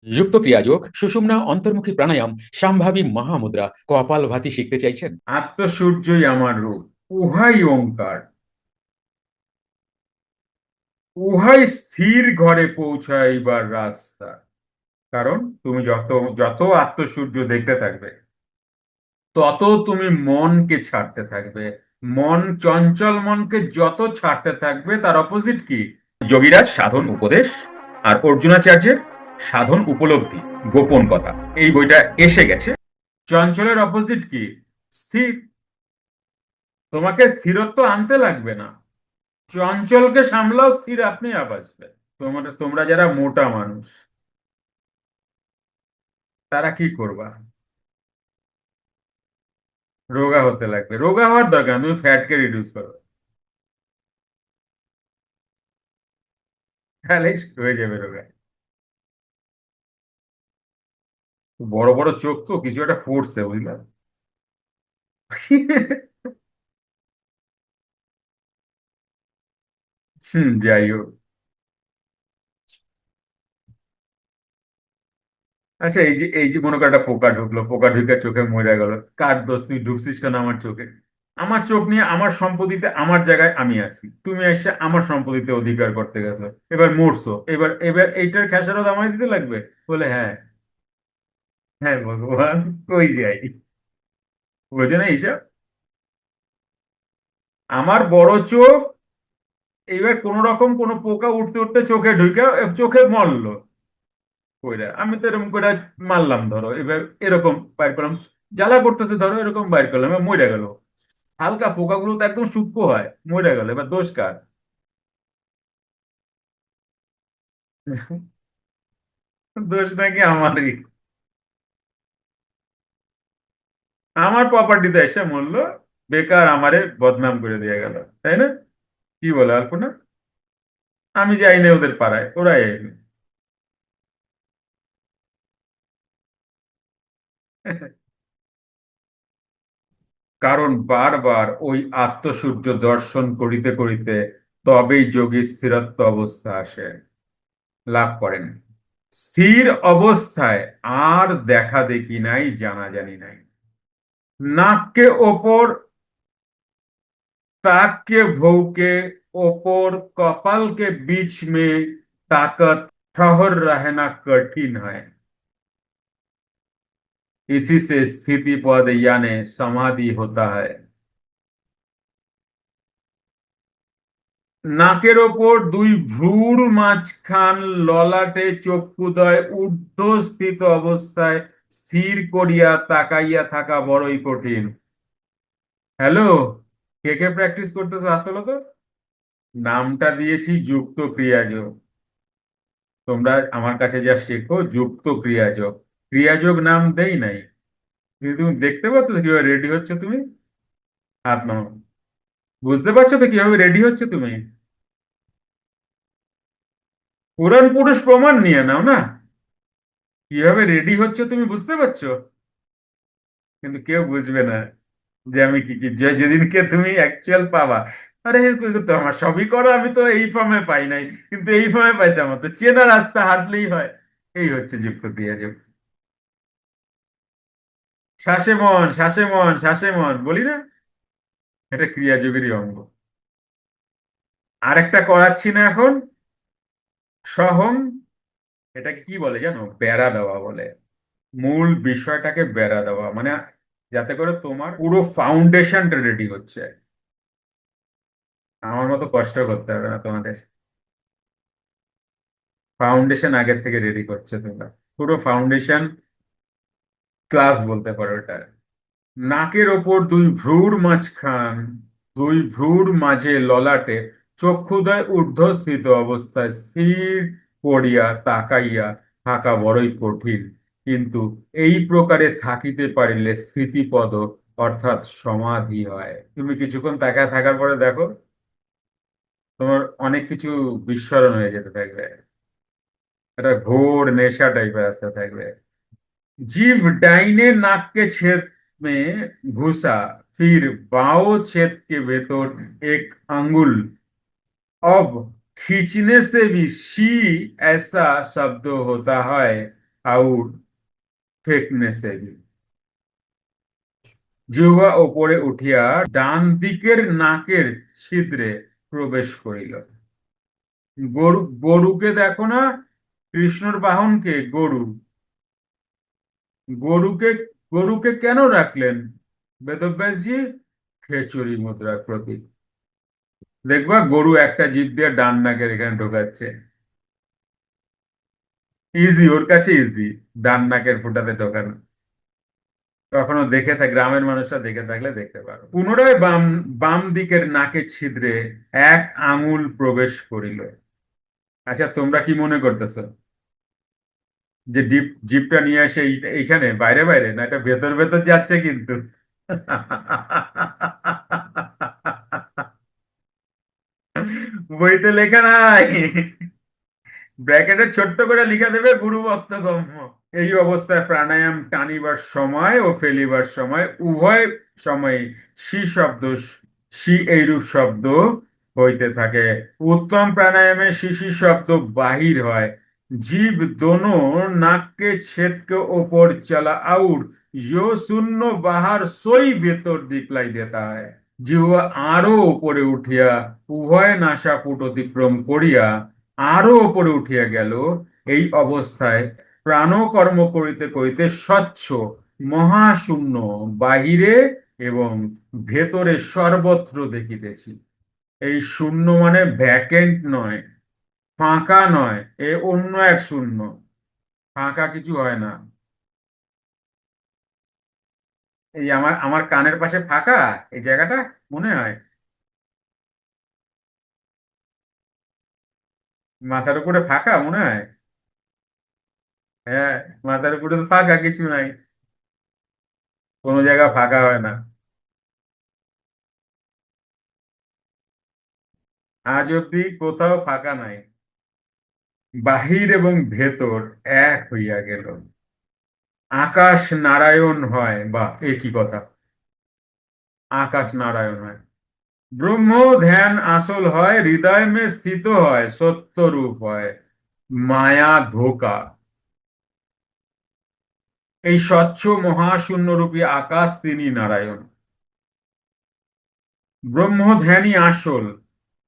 যুক্ত ক্রিয়াযোগ, সুষুম্না অন্তর্মুখী প্রাণায়াম, সম্ভাবী মহামুদ্রা, কপালভাতি শিখতে চাইছেন? আত্মসূর্যই আমার রূপ, উহাই ওঙ্কার, উহাই স্থির ঘরে পৌঁছাইবার রাস্তা। কারণ তুমি যত যত আত্মসূর্য দেখতে থাকবে, তত তুমি মনকে ছাড়তে থাকবে। মন, চঞ্চল মনকে যত ছাড়তে থাকবে, তার অপোজিট কি? যোগীরাজ সাধন উপদেশ আর অর্জুনাচার্যের সাধন উপলব্ধি, গোপন কথা, এই বইটা এসে গেছে। চঞ্চলের অপোজিট কি? স্থির। তোমাকে স্থিরত্ব আনতে লাগবে না, চঞ্চলকে সামলাও, স্থির আপনি আসবে। তোমরা যারা মোটা মানুষ, তারা কি করবা? রোগা হতে লাগবে। রোগা হওয়ার দরকার নেই, তুমি ফ্যাটকে রিডিউস করো, তাহলেই হয়ে যাবে রোগা। বড় বড় চোখ তো, কিছু একটা পড়ছে বুঝলাম। যাই হোক। আচ্ছা, এই যে মনে করো একটা পোকা ঢুকলো, পোকা ঢুকে চোখে মরে গেল, কার দোষ? তুই ঢুকছিস কেন আমার চোখে? আমার চোখ নিয়ে আমার সম্পত্তিতে, আমার জায়গায় আমি আছি, তুমি এসে আমার সম্পত্তিতে অধিকার করতে গেছো, এবার মরছো, এবার এবার এইটার খেসারত আমায় দিতে লাগবে? বলে হ্যাঁ। হ্যাঁ ভগবান, কই যাই? বোঝে না হিসাব। আমার বড় চোখ, এইবার কোন রকম কোন পোকা উঠতে উঠতে চোখে ঢুকে, চোখে মরলো, কইরা আমি তো এরকম করে মারলাম, ধরো এবার এরকম বাইর করলাম, জ্বালা করতেছে, ধরো এরকম বাইর করলাম, এবার মরে গেল। হালকা পোকাগুলো তো একদম সূক্ষ্ম হয়, মরে গেল, এবার দোষ কার? দোষ নাকি আমারই? আমার প্রপার্টিতে এসে মরলো, বেকার আমারে বদনাম করে দিয়ে গেল, তাই না? কি বলে আলপনা? আমি যাই না ওদের পাড়ায়, ওরাই আইনি। কারণ বারবার ওই আত্মসূর্য দর্শন করিতে করিতে তবেই যোগী স্থিরত্ব অবস্থা আসে, লাভ করেন। স্থির অবস্থায় আর দেখা দেখি নাই, জানাজানি নাই। নাককে ওপর, ताक के भों के ओपोर, कपाल के बीच में ताकत, ठहर रहना कठिन है। इसी से स्थिति पद यानी समाधि होता है। নাকের ওপর দুই ভ্রূর মাঝখান ললাটে চক্ষুদ্বয় ঊর্ধ্বস্থিত অবস্থায় স্থির করিয়া তাকাইয়া থাকা বড়ই কঠিন। হ্যালো, কে কে প্র্যাকটিস করতেছো হাত তোলো তো। নামটা দিয়েছি যুক্ত ক্রিয়াযোগ। তোমরা আমার কাছে যা শেখো যুক্ত ক্রিয়াযোগ, ক্রিয়াযোগ নাম দেই নাই। কিন্তু তুমি দেখতে পাচ্ছ তো কিভাবে রেডি হচ্ছে তুমি? হাত নাও। বুঝতে পারছো তো কিভাবে রেডি হচ্ছে তুমি? পুরাণ পুরুষ প্রমাণ নিয়ে নাও না, কিভাবে রেডি হচ্ছে তুমি বুঝতে পারছো? কিন্তু কেউ বুঝবে না যে আমি কি কি, যেদিনকে তুমি অ্যাকচুয়াল পাবা, আরে তো আমার সবই করা, আমি তো এই ফর্মে পাই নাই, কিন্তু এই ফর্মে পাইছি, আমার তো চেনা রাস্তা হাঁটলেই হয়। এই হচ্ছে যুক্ত ক্রিয়াযোগ। শ্বাসে মন, শ্বাসে মন, শ্বাসে মন বলি না, এটা ক্রিয়াযোগেরই অঙ্গ। আরেকটা করাচ্ছি না এখন, সহং। এটাকে কি বলে জানো? বেড়া দেওয়া বলে। মূল বিষয়টাকে বেড়া দেওয়া, মানে যাতে করে তোমার পুরো ফাউন্ডেশনটা রেডি হচ্ছে। আমার মতো কষ্ট করতে হবে না তোমাদের। ফাউন্ডেশন আগের থেকে রেডি করছে তোমরা, পুরো ফাউন্ডেশন ক্লাস বলতে পারো এটা। নাকের ওপর দুই ভ্রূর মাঝখান, দুই ভ্রূর মাঝে ললাটে চক্ষুদ্বয় ঊর্ধ্বস্থিত অবস্থায় স্থির করিয়া তাকাইয়া থাকা বড়ই কঠিন, কিন্তু এই প্রকারে থাকিতে পারিলে স্থিতিপদ অর্থাৎ সমাধি হয়। তুমি কিছুক্ষণ তাকায় থাকার পরে দেখো, তোমার অনেক কিছু বিস্মরণ হয়ে যেতে থাকবে, এটা ঘোর নেশা টাইপের আসতে থাকবে। जीभ दाहिने नाक के छेद में घुसा, फिर बाओं छेद के भीतर एक अंगुल, अब खींचने से भी शी ऐसा शब्द होता है। আউর ফেকনে সে ভি। জিহ্বা ওপরে উঠিয়া ডান দিকের নাকের ছিদ্রে প্রবেশ করিল। গরুকে দেখো না, কৃষ্ণর বাহনকে গরু। গরুকে গরুকে কেন রাখলেন বেদব্যাসজি? খেচুড়ি মুদ্রার প্রতীক। দেখবা গরু একটা জিভ দিয়ে ডান নাকের এখানে ঢোকাচ্ছে। ইজি, ওর কাছে ইজি ডান নাকের ফুটাতে ঢোকানো। কখনো গ্রামের মানুষরা দেখে থাকলে দেখতে পারো। পুনরায় বাম বাম দিকের নাকের ছিদ্রে এক আঙুল প্রবেশ করিল। আচ্ছা, তোমরা কি মনে করতেছো যে জিপটা নিয়ে এসে এইখানে বাইরে বাইরে, না এটা ভেতর ভেতর যাচ্ছে? কিন্তু বইতে লেখা নাই, ব্র্যাকেটে ছোট্ট করে লিখে দেবে গুরু ভক্ত গম্য। এই অবস্থায় প্রাণায়াম টানিবার সময় ও ফেলিবার সময় উভয় সময় সি শব্দ, সি এইরূপ শব্দ হইতে থাকে। উত্তম প্রাণায়ামে শিশি শব্দ বাহির হয়। जीभ दोनों नाक के छेद के ऊपर चला और जो शून्य बाहर सोई ভেতর দিকলাই देता है। জিহ্বা আরো উপরে উঠিয়া উভয় নাসাপুট অতিক্রম করিয়া আরো উপরে উঠিয়া গেল। এই অবস্থায় প্রাণকর্ম করিতে করিতে স্বচ্ছ মহাশূন্য বাহিরে এবং ভেতরে সর্বত্র দেখিতেছি। এই শূন্য মানে ভ্যাকেন্ট নয়, ফাঁকা নয়, এ অন্য এক শূন্য। ফাঁকা কিছু হয় না। এই আমার আমার কানের পাশে ফাঁকা, এই জায়গাটা মনে হয় মাথার উপরে ফাঁকা মনে হয়। হ্যাঁ, মাথার উপরে তো ফাঁকা, কিছু নাই, কোনো জায়গা ফাঁকা হয় না। আজ অব্দি কোথাও ফাঁকা নাই। বাহির এবং ভেতর এক হইয়া গেল। আকাশ নারায়ণ হয়, বা একই কথা, আকাশ নারায়ণ হয়। ব্রহ্ম ধ্যান আসল হয়, হৃদয় মে স্থিত হয়, সত্য রূপ হয়, মায়া ধোকা। এই স্বচ্ছ মহাশূন্য রূপী আকাশ তিনি নারায়ণ। ব্রহ্ম ধ্যানই আসল,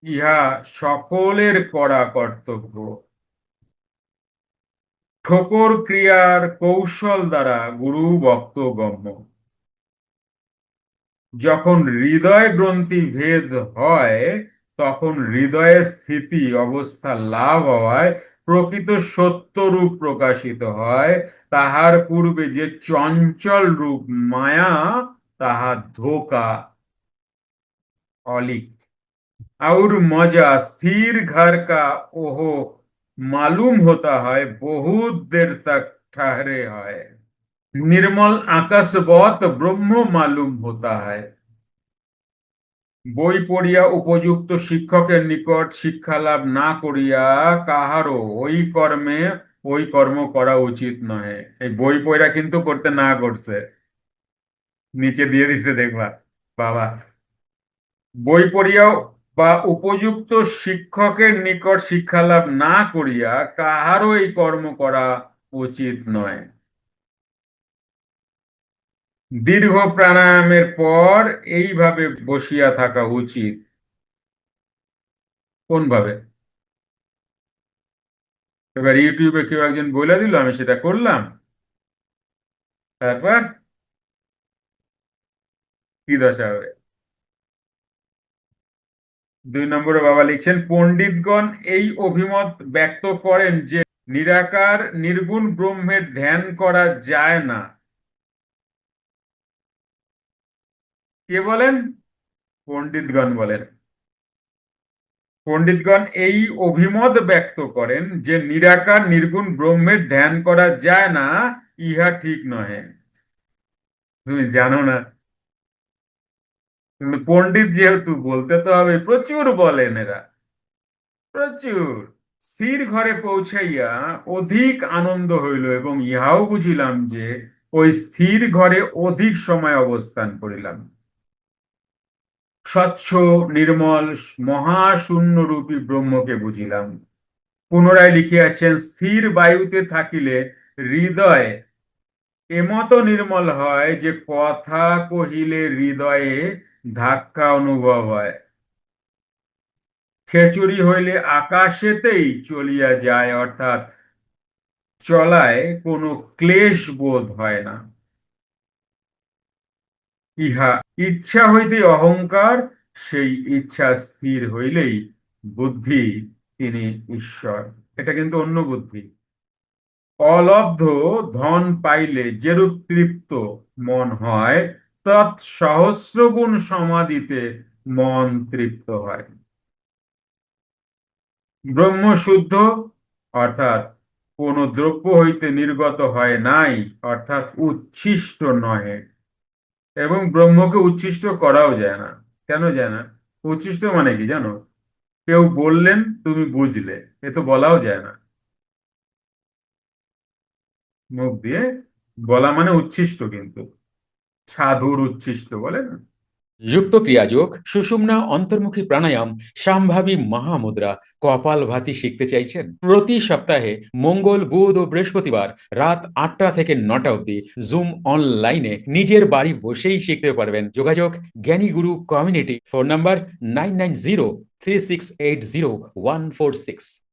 ইহা সকলের করা কর্তব্য। ঠোকর ক্রিয়ার কৌশল দ্বারা গুরু ভক্ত গম্য। যখন হৃদয় গ্রন্থি ভেদ হয়, তখন হৃদয়ের স্থিতি অবস্থা লাভ হওয়ায় প্রকৃত সত্য রূপ প্রকাশিত হয়। তাহার পূর্বে যে চঞ্চল রূপ মায়া, তাহা ধোকা, অলিক। और मजा स्थिर घर का ओह मालूम होता है, बहुत देर तक ठहरे है। निर्मल आकाश बहुत ब्रह्म मालूम होता है। বই পড়িয়া উপযুক্ত শিক্ষকের নিকট শিক্ষা লাভ না করিয়া কাহারও ওই কর্ম করা উচিত নহে। এই বই পড়া কিন্তু করতে না করছে, নিচে দিয়ে দিছে দেখবা বাবা। বই পড়িয়া বা উপযুক্ত শিক্ষকের নিকট শিক্ষা লাভ না করিয়া কাহারও এই কর্ম করা উচিত নয়। দীর্ঘ প্রাণায়ামের পর এইভাবে বসিয়া থাকা উচিত। কোন ভাবে? এবার ইউটিউবে কেউ একজন বলে দিল, আমি সেটা করলাম, তারপর কি দশা হবে? 2 নম্বরে বাবা লিখছেন, পণ্ডিতগণ এই অভিমত ব্যক্ত করেন যে নিরাকার নির্গুণ ব্রহ্মের ধ্যান করা যায় না। কে বলেন? পণ্ডিতগণ বলেন। পণ্ডিতগণ এই অভিমত ব্যক্ত করেন যে নিরাকার নির্গুণ ব্রহ্মের ধ্যান করা যায় না, ইহা ঠিক নহে। তুমি জানো না, কিন্তু পণ্ডিত যেহেতু বলতে তো হবে, প্রচুর বলেন এরা, প্রচুর। স্থির ঘরে পৌঁছাইয়া অধিক আনন্দ হইল এবং ইহাও বুঝিলাম যে ওই স্থির ঘরে অধিক সময় অবস্থান করিলাম। স্বচ্ছ নির্মল মহাশূন্য রূপী ব্রহ্মকে বুঝিলাম। পুনরায় লিখিয়াছেন, স্থির বায়ুতে থাকিলে হৃদয় এমতো নির্মল হয় যে কথা কহিলে হৃদয়ে ধাক্কা অনুভব হয়। খেচুরি হইলে আকাশেতেই চলিয়া যায়, অর্থাৎ চলায় কোনো ক্লেশ বোধ হয় না। ইহা ইচ্ছা হইতে অহংকার, সেই ইচ্ছা স্থির হইলেই বুদ্ধি, তিনি ঈশ্বর। এটা কিন্তু অন্য বুদ্ধি। অলব্ধ ধন পাইলে যেরূপ তৃপ্ত মন হয়, তৎ সহস্র গুণ সমাধিতে মন তৃপ্ত হয়। ব্রহ্মশুদ্ধ অর্থাৎ কোন দ্রব্য হইতে নির্গত হয় নাই, অর্থাৎ উচ্ছিষ্ট নহে। এবং ব্রহ্মকে উচ্ছিষ্ট করাও যায় না। কেন যায় না? উচ্ছিষ্ট মানে কি জানো? কেউ বললেন, তুমি বুঝলে, এ তো বলাও যায় না। মুখ দিয়ে বলা মানে উচ্ছিষ্ট, কিন্তু সাধুর উচ্ছিষ্ট বলে না। যুক্ত ক্রিয়াযোগ, সুষুম্না অন্তর্মুখী প্রাণায়াম, সাম্ভাবী মহামুদ্রা, কপালভাতি শিখতে চাইছেন? প্রতি সপ্তাহে মঙ্গল, বুধ ও বৃহস্পতিবার রাত ৮টা থেকে ৯টা অবধি জুম অনলাইনে নিজের বাড়ি বসেই শিখতে পারবেন। যোগাযোগ জ্ঞানী গুরু কমিউনিটি, ফোন নাম্বার 9903680146।